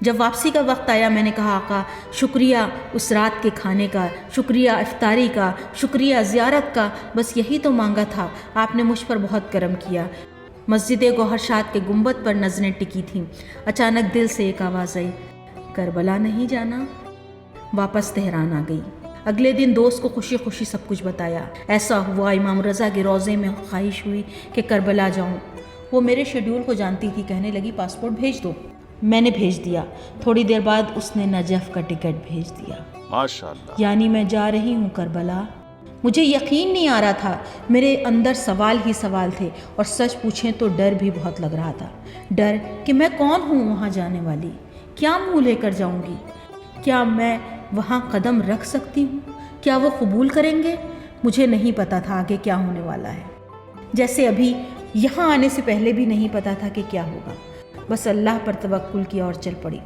جب واپسی کا وقت آیا میں نے کہا آقا شکریہ اس رات کے کھانے کا، شکریہ افطاری کا، شکریہ زیارت کا، بس یہی تو مانگا تھا، آپ نے مجھ پر بہت کرم کیا۔ مسجد گوہر شاد کے گنبد پر نظریں ٹکی تھیں، اچانک دل سے ایک آواز آئی، کربلا نہیں جانا؟ واپس تہران آ گئی۔ اگلے دن دوست کو خوشی خوشی سب کچھ بتایا۔ ایسا ہوا امام رضا کے روضے میں خواہش ہوئی کہ کربلا جاؤں۔ وہ میرے شیڈول کو جانتی تھی، کہنے لگی پاسپورٹ بھیج دو۔ میں نے بھیج دیا۔ تھوڑی دیر بعد اس نے نجف کا ٹکٹ بھیج دیا۔ ماشاءاللہ۔ یعنی میں جا رہی ہوں کربلا۔ مجھے یقین نہیں آ رہا تھا، میرے اندر سوال ہی سوال تھے، اور سچ پوچھیں تو ڈر بھی بہت لگ رہا تھا۔ ڈر کہ میں کون ہوں وہاں جانے والی، کیا منہ لے کر جاؤں گی، کیا میں وہاں قدم رکھ سکتی ہوں، کیا وہ قبول کریں گے؟ مجھے نہیں پتا تھا آگے کیا ہونے والا ہے، جیسے ابھی یہاں آنے سے پہلے بھی نہیں پتا تھا کہ کیا ہوگا۔ بس اللہ پر توکل کیا اور چل پڑی۔